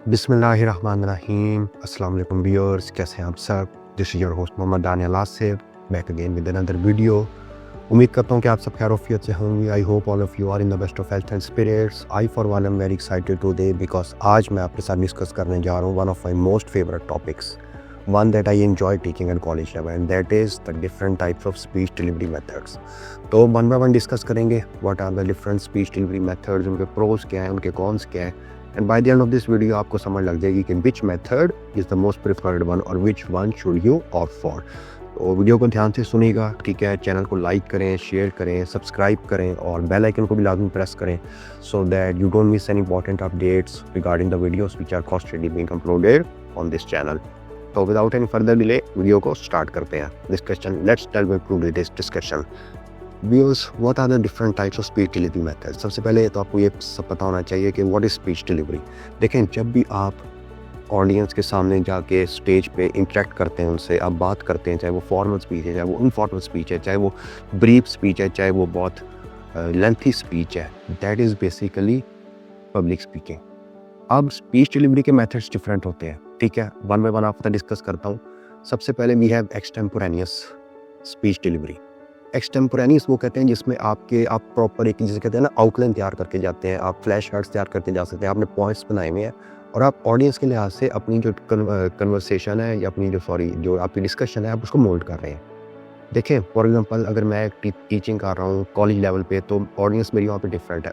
बिस्मिल्लाहिर्रहमानिर्रहीम। अस्सलाम वालेकुम व्यूअर्स, कैसे हैं आप सब। This is your host Mohammad Daniyal Asif, back again with another video. उम्मीद करता हूँ कि आप सब खैरियत से होंगे। I hope all of you are in the best of health and spirits. I for one am very excited today because आज मैं आपके साथ डिस्कस करने जा रहा हूँ one of my most favourite topics, one that I enjoy teaching at college level, and that is the different types of speech delivery methods. तो one by one discuss करेंगे what are the different speech delivery methods, उनके pros क्या हैं, उनके cons क्या हैं, and by the end of this video आपको समझ लग जाएगी कि which method is the most preferred one और which one should you opt for. तो वीडियो को ध्यान से सुनिएगा, ठीक है। चैनल को लाइक करें, शेयर करें, सब्सक्राइब करें और बेल आइकन को भी लाजमी प्रेस करें so that you don't miss any important updates regarding the videos which are constantly being uploaded on this channel. तो without any further delay video को स्टार्ट करते हैं discussion. Let's delve into this discussion. Viewers, what are the different types of speech delivery method. सबसे पहले तो आपको ये सब पता होना चाहिए कि व्हाट इज स्पीच डिलीवरी। देखें, जब भी आप ऑडियंस के सामने जाके स्टेज पे इंटरेक्ट करते हैं, उनसे आप बात करते हैं, चाहे वो फॉर्मल स्पीच है, चाहे वो इनफॉर्मल स्पीच है, चाहे वो ब्रीफ स्पीच है, चाहे वो बहुत लेंथी स्पीच है, that is basically public speaking. अब स्पीच डिलीवरी के मेथड्स डिफरेंट होते हैं, ठीक है। वन बाय वन आपको डिस्कस करता हूँ। सबसे पहले वी हैव एक्सटेम्पोरेनियस स्पीच डिलीवरी। एक्सटेम्पोरेनियस वो कहते हैं जिसमें आप प्रॉपर एक, जिसे कहते हैं ना, आउटलाइन तैयार करके जाते हैं, आप फ्लैश कार्ड्स तैयार करते जा सकते हैं, आपने पॉइंट्स बनाए हुए हैं और आप ऑडियंस के लिहाज से अपनी जो कन्वर्सेशन है या अपनी जो आपकी डिस्कशन है, आप उसको मोल्ड कर रहे हैं। देखें, फॉर एग्जांपल अगर मैं टीचिंग कर रहा हूँ कॉलेज लेवल पे, तो ऑडियंस मेरी वहाँ पे डिफरेंट है।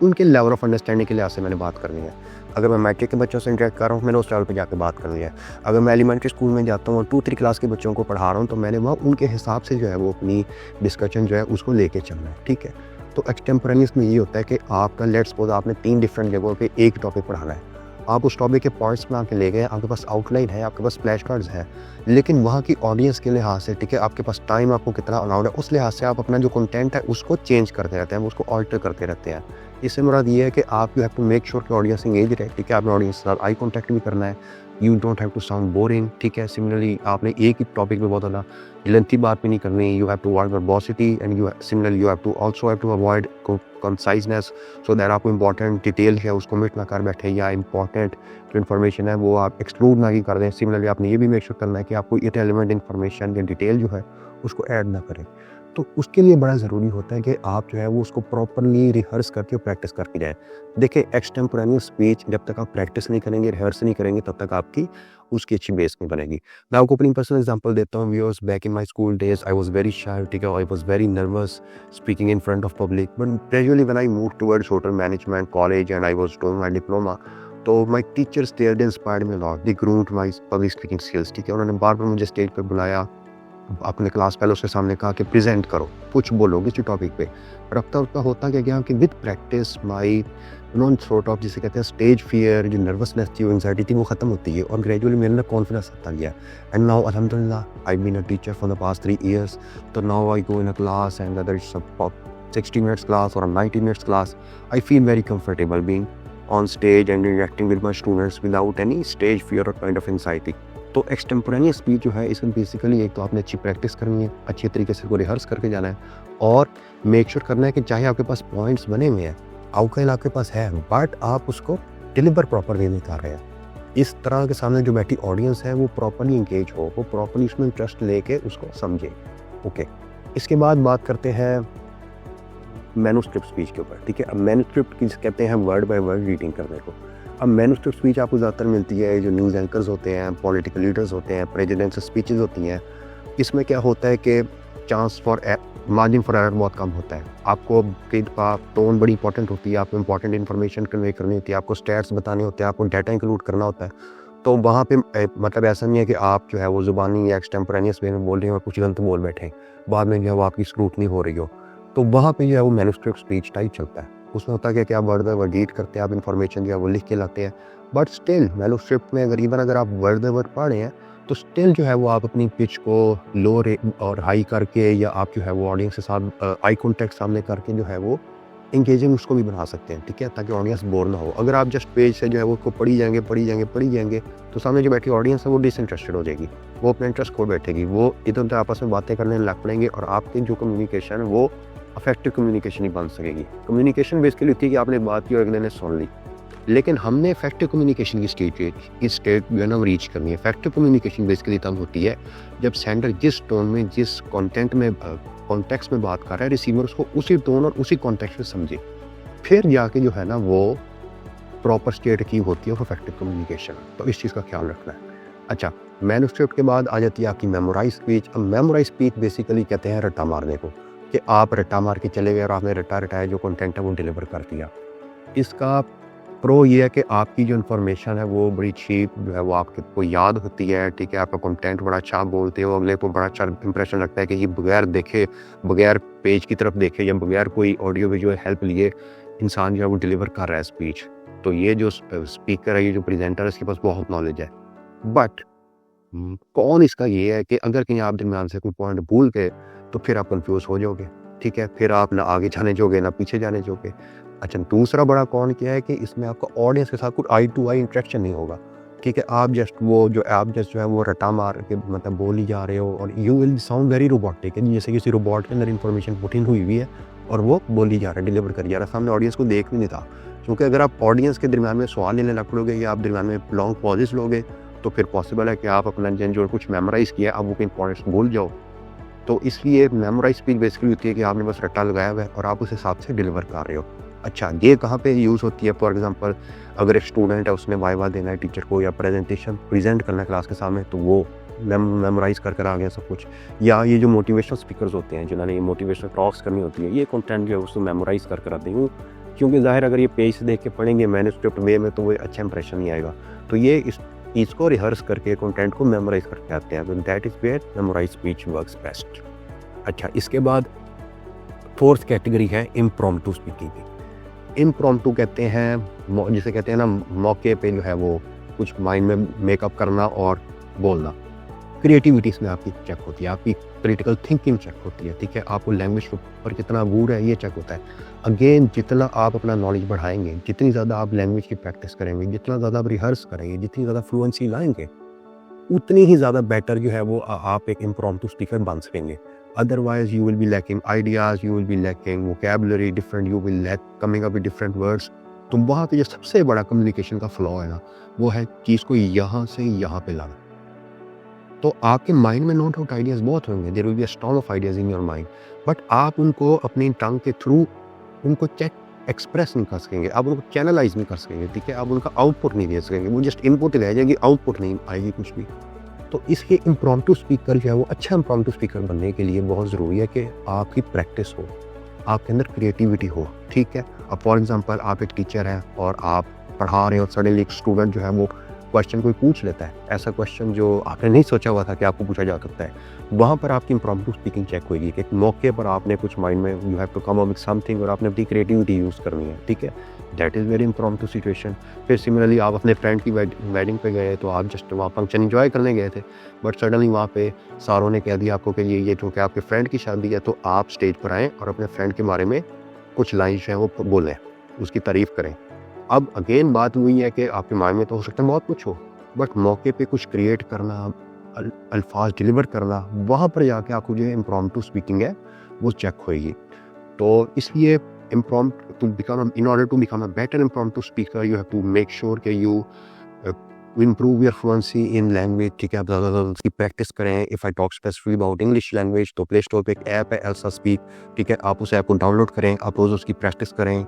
उनके लेवल ऑफ अंडरस्टैंडिंग के लिहाज से मैंने बात करनी है। अगर मैं मैट्रिक के बच्चों से इंटरेक्ट कर रहा हूँ, मैंने उस लेवल पे जाकर बात करनी है। अगर मैं एलिमेंट्री स्कूल में जाता हूँ और 2-3 क्लास के बच्चों को पढ़ा रहा हूँ, तो मैंने वहाँ उनके हिसाब से जो है वो अपनी डिस्कशन जो है उसको लेके चलना है, ठीक है। तो एक्सटेम्पोरेनियस में ये होता है कि आपका, लेट्स सपोज आपने 3 डिफरेंट जगहों पर एक टॉपिक पढ़ाना है, आप उस टॉपिक के पॉइंट्स में आके ले गए, आपके पास आउटलाइन है, आपके पास फ्लैश कार्ड्स हैं, लेकिन वहाँ की ऑडियंस के लिहाज से, ठीक है, आपके पास टाइम आपको कितना अलाउड है, उस लिहाज से आप अपना जो कंटेंट है उसको चेंज करते रहते हैं, उसको ऑल्टर करते रहते हैं। इससे मुराद ये है कि आप you have to make sure कि ऑडियंस एंगेज रहे, ठीक है। आपने ऑडियंस के साथ आई कॉन्टैक्ट भी करना है, you don't have to sound boring, ठीक है। सिमिलरली आपने एक ही टॉपिक पे बहुत ज़्यादा लेंथी बात भी नहीं करनी, you have to avoid verbosity and similarly you have to also have to avoid conciseness so that आपको इंपॉर्टेंट डिटेल है उसको मिट ना कर बैठे या इंपॉर्टेंट जो इन्फॉर्मेशन है वो आप एक्सक्लूड ना ही कर दें। सिमिलरली आपने ये भी मेक श्योर करना है कि आपको इररिलेवेंट इन्फॉर्मेशन या डिटेल जो है उसको ऐड ना करें। तो उसके लिए बड़ा ज़रूरी होता है कि आप जो है वो उसको प्रॉपरली रिहर्स करके प्रैक्टिस करके जाएँ। देखिए, एक्सटेम्पोरेनियस स्पीच जब तक आप प्रैक्टिस नहीं करेंगे, रिहर्स नहीं करेंगे, तब तक आपकी उसकी अच्छी बेस नहीं बनेगी। मैं आपको अपनी पर्सनल एग्जांपल देता हूँ। Viewers, back in my school days I was very shy, ठीक है, I was very nervous speaking in front of public, but gradually when I moved towards hotel management college and I was doing my diploma, तो my teachers there they inspired me a lot, they groomed my public speaking skills, ठीक है। उन्होंने बार-बार मुझे stage पर बुलाया, अपने class fellows के सामने कहा कि प्रेजेंट करो, कुछ बोलो किसी टॉपिक पे। और अब तक होता क्या गया कि with practice my non sort of, जिसे कहते हैं स्टेज फियर, जो नर्वसनेस थी, वो एंग्जाइटी थी, वो खत्म होती है और ग्रेजुअली मेरे अंदर कॉन्फिडेंस आता गया। एंड नाउ अल्हम्दुलिल्लाह I been a teacher for the past 3 years। तो now I go in a class and whether it's a 60 minutes class or a 90 minutes class, I feel very comfortable being on stage and interacting with my students without any stage fear or kind of anxiety। तो एक्सटेम्पोरेनियस speech जो है, इसमें basically एक तो आपने अच्छी practice करनी है, अच्छे तरीके से को रिहर्स करके जाना है और मेक श्योर करना है कि चाहे आपके पास पॉइंट्स बने हुए हैं, आउटलाइन आपके पास है, बट आप उसको डिलीवर प्रॉपर वे में कर रहे हैं। इस तरह के सामने जो बैठी ऑडियंस है वो प्रॉपरली इंगेज हो, वो प्रॉपरली उसमें इंटरेस्ट लेके उसको समझे, ओके। इसके बाद बात करते हैं मैन्युस्क्रिप्ट स्पीच के ऊपर, ठीक है। अब मैन्युस्क्रिप्ट की कहते हैं वर्ड बाय वर्ड रीडिंग करने को। अब मैन्युस्क्रिप्ट स्पीच आपको ज़्यादातर मिलती है जो न्यूज़ एंकर्स होते हैं, पॉलिटिकल लीडर्स होते हैं, प्रेसिडेंट्स स्पीचेस होती हैं। इसमें क्या होता है कि chance for margin for error बहुत कम होता है। आपको कई दफ़ा टोन बड़ी इंपॉर्टेंट होती है, आपको इंपॉर्टेंट इन्फॉर्मेशन कन्वे करनी होती है, आपको स्टैट्स बताने होते हैं, आपको डाटा इंक्लूड करना होता है। तो वहाँ पे मतलब ऐसा नहीं है कि आप जो है वो ज़ुबानी या एक्सटेम्पोरेनियस वे में बोल रहे हो और कुछ गलत बोल बैठे, बाद में जो है वो आपकी स्क्रूटनी हो रही हो। तो वहाँ पे जो है वो मैन्युस्क्रिप्ट स्पीच टाइप चलता है। उसमें होता है कि आप वर्ड बाय वर्ड रीड करते हैं, आप इन्फॉर्मेशन जो है वो लिख के लाते हैं, बट स्टिल मैन्युस्क्रिप्ट में अगर आप वर्ड बाय वर्ड पढ़ रहे हैं तो स्टिल जो है वो आप अपनी पिच को लो और हाई करके, या आप जो है वो ऑडियंस के साथ आई कॉन्टैक्ट सामने करके जो है वो इंगेजिंग उसको भी बना सकते हैं, ठीक है, ताकि ऑडियंस बोर ना हो। अगर आप जस्ट पेज से जो है वो उसको पढ़ी जाएंगे तो सामने जो बैठी ऑडियंस है वो डिसइंटरेस्टेड हो जाएगी, वो अपने इंटरेस्ट खो बैठेगी, वो इधर उधर आपस में बातें करने लग पड़ेंगे और आपकी जो कम्युनिकेशन है वो अफेक्टिव कम्युनिकेशन ही बन सकेगी। कम्युनिकेशन बेसिकली होती है कि आपने बात की और अगले ने सुन ली, लेकिन हमने इफेक्टिव कम्युनिकेशन की स्टेट जो है ना वो रीच करनी है। इफेक्टिव कम्युनिकेशन बेसिकली तब होती है जब सेंडर जिस टोन में, जिस कॉन्टेंट में, कॉन्टेक्स्ट में बात कर रहा है, रिसीवर उसको उसी टोन और उसी कॉन्टेक्स्ट में समझे, फिर जाके जो है ना वो प्रॉपर स्टेट की होती है इफेक्टिव कम्युनिकेशन। तो इस चीज़ का ख्याल रखना है। अच्छा, मैन्युस्क्रिप्ट के बाद आ जाती है आपकी मेमोराइज स्पीच। अब मेमोराइज स्पीच बेसिकली कहते हैं रट्टा मारने को, कि आप रट्टा मार के चले गए और आपने रट्टा रटाया जो कंटेंट है वो डिलीवर कर दिया। इसका प्रो ये है कि आपकी जो इन्फॉर्मेशन है वो बड़ी चीप जो है वो आपको याद होती है, ठीक है। आपका कंटेंट बड़ा अच्छा बोलते हो, अगले को बड़ा अच्छा इंप्रेशन लगता है कि ये बगैर देखे, बगैर पेज की तरफ देखे या बगैर कोई ऑडियो विजुअल हेल्प लिए इंसान जो है वो डिलीवर कर रहा है स्पीच। तो ये जो स्पीकर है, ये जो प्रेजेंटर है, इसके पास बहुत नॉलेज है। बट कौन इसका ये है कि अगर कहीं आप दरमियान से कोई पॉइंट भूल गए तो फिर आप कंफ्यूज हो जाओगे, ठीक है। फिर आप ना आगे जाने जोगे ना पीछे जाने जोगे। अच्छा, दूसरा बड़ा कौन क्या है कि इसमें आपका ऑडियंस के साथ कुछ आई टू आई इंटरेक्शन नहीं होगा, ठीक है। आप जस्ट जो है वो रटा मार के मतलब बोल ही जा रहे हो और you will sound very robotic, जैसे किसी रोबोट के अंदर इंफॉर्मेशन पुट इन हुई है और वो बोली जा रहा है, डिलीवर कर जा रहा है, सामने ऑडियंस को देख भी नहीं था। क्योंकि अगर आप ऑडियंस के दरमियान में सवाल लेने लग पड़ोगे या आप दरमियान में लॉन्ग पॉजेस लोगे तो फिर पॉसिबल है कि आप अपना जो कुछ मेमोराइज किया है आप वो कहीं पॉइंट्स भूल जाओ। तो इसलिए मेमोराइज स्पीच बेसिकली होती है कि आपने बस रट्टा लगाया हुआ है और आप उस हिसाब से डिलीवर कर रहे हो। अच्छा, ये कहाँ पे यूज़ होती है? फॉर एग्जांपल अगर एक स्टूडेंट है, उसने वाइवा देना है टीचर को या प्रेजेंटेशन प्रेजेंट करना है क्लास के सामने, तो वो मेमोराइज कर आ गया सब कुछ। या ये जो मोटिवेशनल स्पीकर्स होते हैं जिन्होंने ये मोटिवेशनल टॉक्स करनी होती है, ये कंटेंट जो है उसको मेमोराइज कर आते हैं, क्योंकि ज़ाहिर अगर ये पेज से देख के पढ़ेंगे मैन्युस्क्रिप्ट वे में तो वो अच्छा इंप्रेशन नहीं आएगा। तो ये इस चीज़ को रिहर्स करके कंटेंट को मेमोराइज करके आते हैं। तो that is where memorise speech works best. अच्छा, इसके बाद फोर्थ कैटेगरी है इम्प्रॉम्प्टू स्पीकिंग की। इम्प्रॉम्प्टू कहते हैं, जिसे कहते हैं ना मौके पे जो है वो कुछ माइंड में मेकअप करना और बोलना। क्रिएटिविटी इसमें आपकी चेक होती है, आपकी क्रिटिकल थिंकिंग चेक होती है, ठीक है। आपको लैंग्वेज के ऊपर कितना वूड है ये चेक होता है। अगेन, जितना आप अपना नॉलेज बढ़ाएंगे, जितनी ज़्यादा आप लैंग्वेज की प्रैक्टिस करेंगे, जितना ज़्यादा आप रिहर्स करेंगे, जितनी ज़्यादा फ्लुएंसी लाएंगे, उतनी ही ज़्यादा बेटर जो है वो आप एक इम्प्रॉम्प्टू स्पीकर बन सकेंगे। Otherwise you will be lacking ideas, you will be lacking vocabulary different, you will lack coming up with different words. तो वहाँ पे जो सबसे बड़ा कम्युनिकेशन का फ्लॉ है ना, वो है चीज़ को यहाँ से यहाँ पे लाना। तो आपके माइंड में नो डाउट आइडियाज़ बहुत होंगे, there will be a storm of ideas in your mind, but आप उनको अपनी टंग के थ्रू उनको एक्सप्रेस नहीं कर सकेंगे, आप उनको चैनलाइज नहीं कर सकेंगे, ठीक है। आप उनका आउटपुट नहीं दे सकेंगे, वो जस्ट इनपुट रह जाएगी, आउटपुट नहीं आएगी कुछ भी। तो इसके इम्प्रॉम्प्टू स्पीकर जो है वो अच्छा इम्प्रॉम्प्टू स्पीकर बनने के लिए बहुत ज़रूरी है कि आपकी प्रैक्टिस हो, आपके अंदर क्रिएटिविटी हो, ठीक है। अब फॉर एग्जांपल आप एक टीचर हैं और आप पढ़ा रहे हो, सडनली एक स्टूडेंट जो है वो क्वेश्चन कोई पूछ लेता है, ऐसा क्वेश्चन जो आपने नहीं सोचा हुआ था कि आपको पूछा जा सकता है, वहाँ पर आपकी इम्प्रॉम्प्टू स्पीकिंग चेक होगी कि एक मौके पर आपने कुछ माइंड में you have to come up with something और आपने अपनी क्रिएटिविटी यूज़ करनी है, ठीक है। That is very impromptu situation. फिर सिमिलरली आप अपने फ्रेंड की वेडिंग पे गए, तो आप जस्ट वहाँ फंक्शन इंजॉय करने गए थे, बट सडनली वहाँ पे सारों ने कह दिया आपको कि ये चूँकि आपके फ्रेंड की शादी है तो आप स्टेज पर आएँ और अपने फ्रेंड के बारे में कुछ लाइन्स हैं वो बोलें, उसकी तारीफ़ करें। अब अगेन बात हुई है कि आपके माइंड में तो हो सकता है बहुत कुछ हो, बट मौके पे कुछ क्रिएट करना, अल्फाज डिलीवर करना, वहाँ पर जाके आपको जो इम्प्रॉम्प्टू स्पीकिंग है वो चेक होएगी। तो इसलिए in order to become a better impromptu speaker, you have to make sure कि you improve your fluency in language, ठीक है। आप ज़्यादा उसकी प्रैक्टिस करें। If I talk specifically about English language, तो प्ले स्टोर पे एक ऐप है एल्सा स्पीक, ठीक है। आप उस ऐप को डाउनलोड करें, आप रोज़ उसकी प्रैक्टिस करें।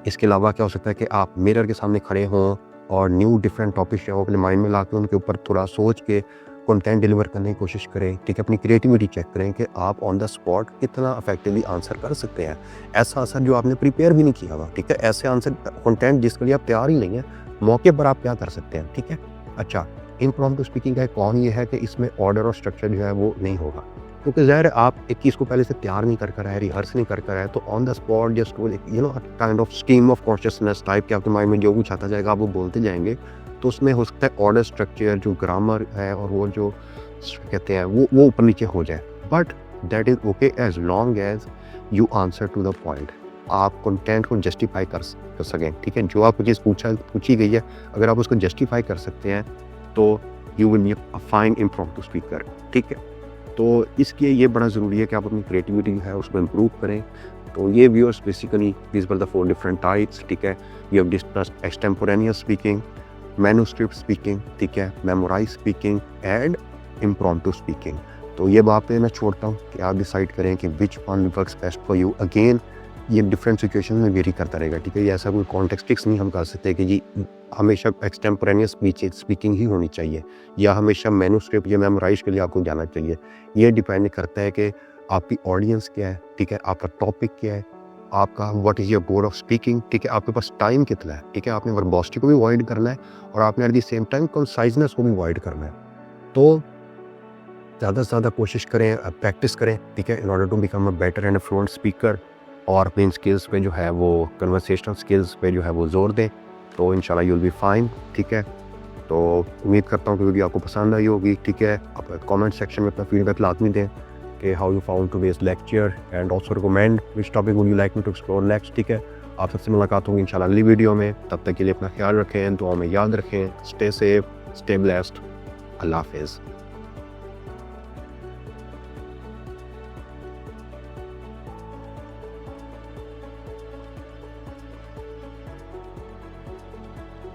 इसके अलावा क्या हो सकता है कि आप मिरर के सामने खड़े हों और न्यू डिफरेंट टॉपिक जो अपने माइंड में ला के उनके ऊपर थोड़ा सोच के कंटेंट डिलीवर करने की कोशिश करें, ठीक है। अपनी क्रिएटिविटी चेक करें कि आप ऑन द स्पॉट कितना इफेक्टिवली आंसर कर सकते हैं। ऐसा आंसर जो आपने प्रिपेयर भी नहीं किया हुआ, ठीक है। ऐसे आंसर कंटेंट जिसके लिए आप तैयार ही नहीं है, मौके पर आप क्या कर सकते हैं, ठीक है। अच्छा, इम्प्रॉम्प्टू स्पीकिंग का कौन ये है कि इसमें ऑर्डर और स्ट्रक्चर जो है वो नहीं होगा, क्योंकि ज़ाहिर आप एक चीज़ को पहले से तैयार नहीं कर है, रिहर्स नहीं कर है, तो on the spot just kind of stream of consciousness type के आपके माइंड में जो कुछ आता जाएगा आप वो बोलते जाएंगे। तो उसमें हो सकता है ऑर्डर स्ट्रक्चर जो ग्रामर है और वो जो कहते हैं वो ऊपर नीचे हो जाए, but that is okay as long as you answer to the point. आप कंटेंट को जस्टिफाई कर सकें, ठीक है। जो आपको चीज़ पूछी गई है, अगर आप उसको जस्टिफाई कर सकते हैं तो you will be a fine impromptu speaker, ठीक है। तो इसलिए ये बड़ा ज़रूरी है कि आप अपनी क्रिएटिविटी है उसको इम्प्रूव करें, तो ये viewers basically these were the 4 different types, ठीक है। We have discussed extemporaneous speaking, manuscript speaking, ठीक है, memorize speaking and impromptu speaking. तो ये बात पे मैं छोड़ता हूँ कि आप डिसाइड करें कि which one works best for you. Again ये डिफरेंट सिचुएशन में वेरी करता रहेगा, ठीक है। ये ऐसा कोई कॉन्टेक्स्ट फिक्स नहीं हम कर सकते कि जी हमेशा एक्सटेम्पोरेनियस स्पीकिंग ही होनी चाहिए या हमेशा मैन्युस्क्रिप्ट या मेमोराइज के लिए आपको जाना चाहिए। ये डिपेंड करता है कि आपकी ऑडियंस क्या है, ठीक है, आपका टॉपिक क्या है, आपका what is your goal of speaking, ठीक है, आपके पास टाइम कितना है, ठीक है। आपने वर्बोसिटी को भी अवॉइड करना है और आपने at the same time conciseness को भी अवॉइड करना है। तो ज़्यादा से ज़्यादा कोशिश करें, प्रैक्टिस करें, ठीक है, in order to become a better and fluent speaker. और अपनी स्किल्स पे जो है वो कन्वर्सेशनल स्किल्स पे जो है वो जोर दें, तो इंशाल्लाह यू विल बी फाइन, ठीक है। तो उम्मीद करता हूँ कि वीडियो आपको पसंद आई होगी, ठीक है। आप कमेंट सेक्शन में अपना फीडबैक लाजमी दें कि how you found today's lecture and also recommend which topic would you like me to explore next, ठीक है। आप सबसे मुलाकात होगी इंशाल्लाह अगली वीडियो में। तब तक के लिए अपना ख्याल रखें, दुआ में याद रखें। स्टे सेफ, स्टे ब्लेस्ड, अल्लाह हाफिज़।